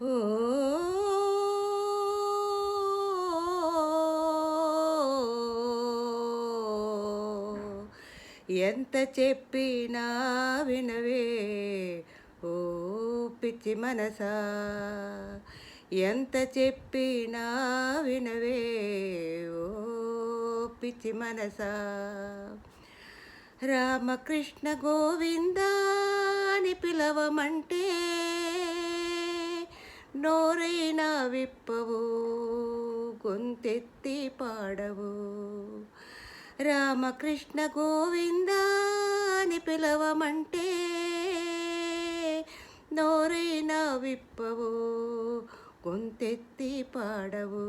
ఓ ఎంత చెప్పినా వినవే ఓ పిచ్చి మనసా, ఎంత చెప్పినా వినవే ఓ పిచ్చి మనసా. రామకృష్ణ గోవిందా అని పిలవమంటే నోరైనా విప్పవు, గొంతెత్తి పాడవు. రామకృష్ణ గోవిందా అని పిలవమంటే నోరైనా విప్పవు, గొంతెత్తి పాడవు.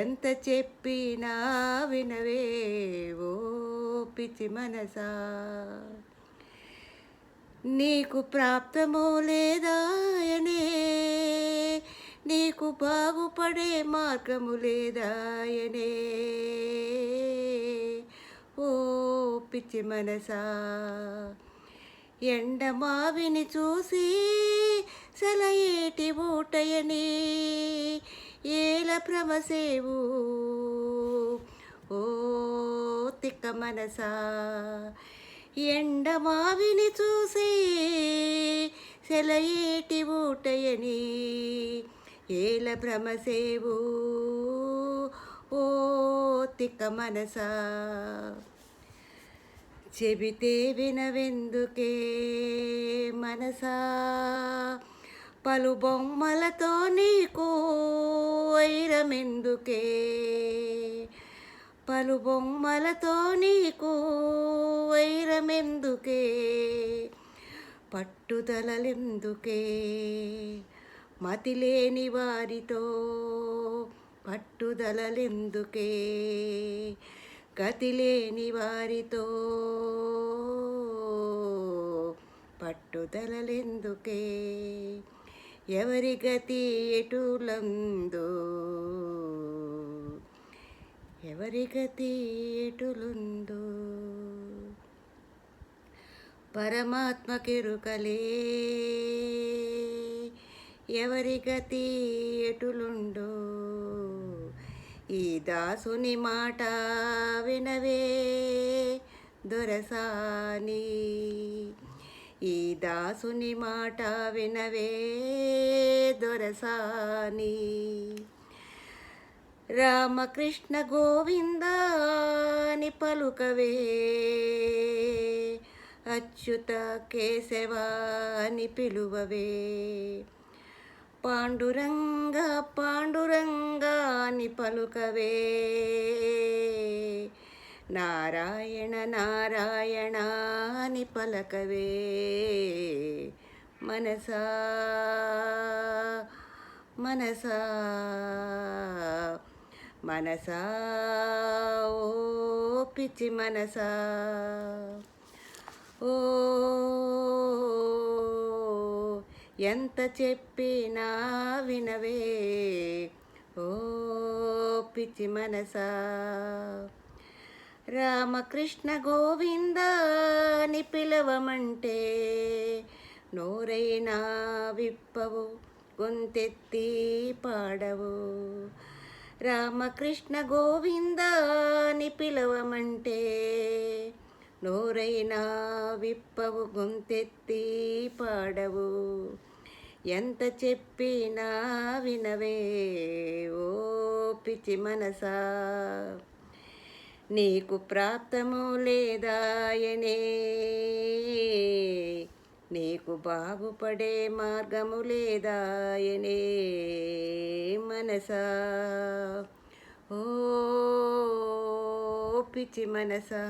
ఎంత చెప్పినా వినవే ఓ పిచ్చి మనసా. నీకు ప్రాప్తమో లేదాయనే, నీకు బాగుపడే మార్గము లేదాయనే ఓ పిచ్చి మనసా. ఎండమావిని చూసి సెలయేటి ఊటయని ఏల భ్రమసేవు ఓ తిక్క మనసా. ఎండమావిని చూసి సెలయేటి ఊటయని ఏల భ్రమసేవు ఓ తిక్క మనసా. చెబితే వినవెందుకే మనసా, పలు బొమ్మలతో నీకు వైరమెందుకే, పలు బొమ్మలతో నీకు వైరమెందుకే, పట్టుదలలెందుకే, మతిలేని వారితో పట్టుదలలెందుకే, గతిలేని వారితో పట్టుదలలెందుకే. ఎవరి గతి ఎటులందో, ఎవరి గతి ఎటులుందో పరమాత్మకెరుకలే, ఎవరి గతి ఎటులుండో. ఈ దాసుని మాట వినవే దొరసాని, ఈ దాసుని మాట వినవే దొరసాని. రామకృష్ణ గోవిందా అని పలుకవే, అచ్యుత కేశవ అని పిలువవే, పాండురంగ పాండురంగ అని పలుకవే, నారాయణ నారాయణ అని పలకవే మనసా మనసా మనసా ఓ పిచ్చి మనసా. ఓ ఎంత చెప్పినా వినవే ఓ పిచ్చి మనసా. రామకృష్ణ గోవిందా అని పిలవమంటే నోరైనా విప్పవు, గొంతెత్తి పాడవు. రామకృష్ణ గోవిందా అని పిలవమంటే నోరైనా విప్పవు, గొంతెత్తి పాడవు. ఎంత చెప్పినా వినవే ఓ పిచ్చి మనసా. నీకు ప్రాప్తము లేదాయనే, నీకు బాగుపడే మార్గము లేదాయనే మనసా ఓ పిచ్చి మనసా.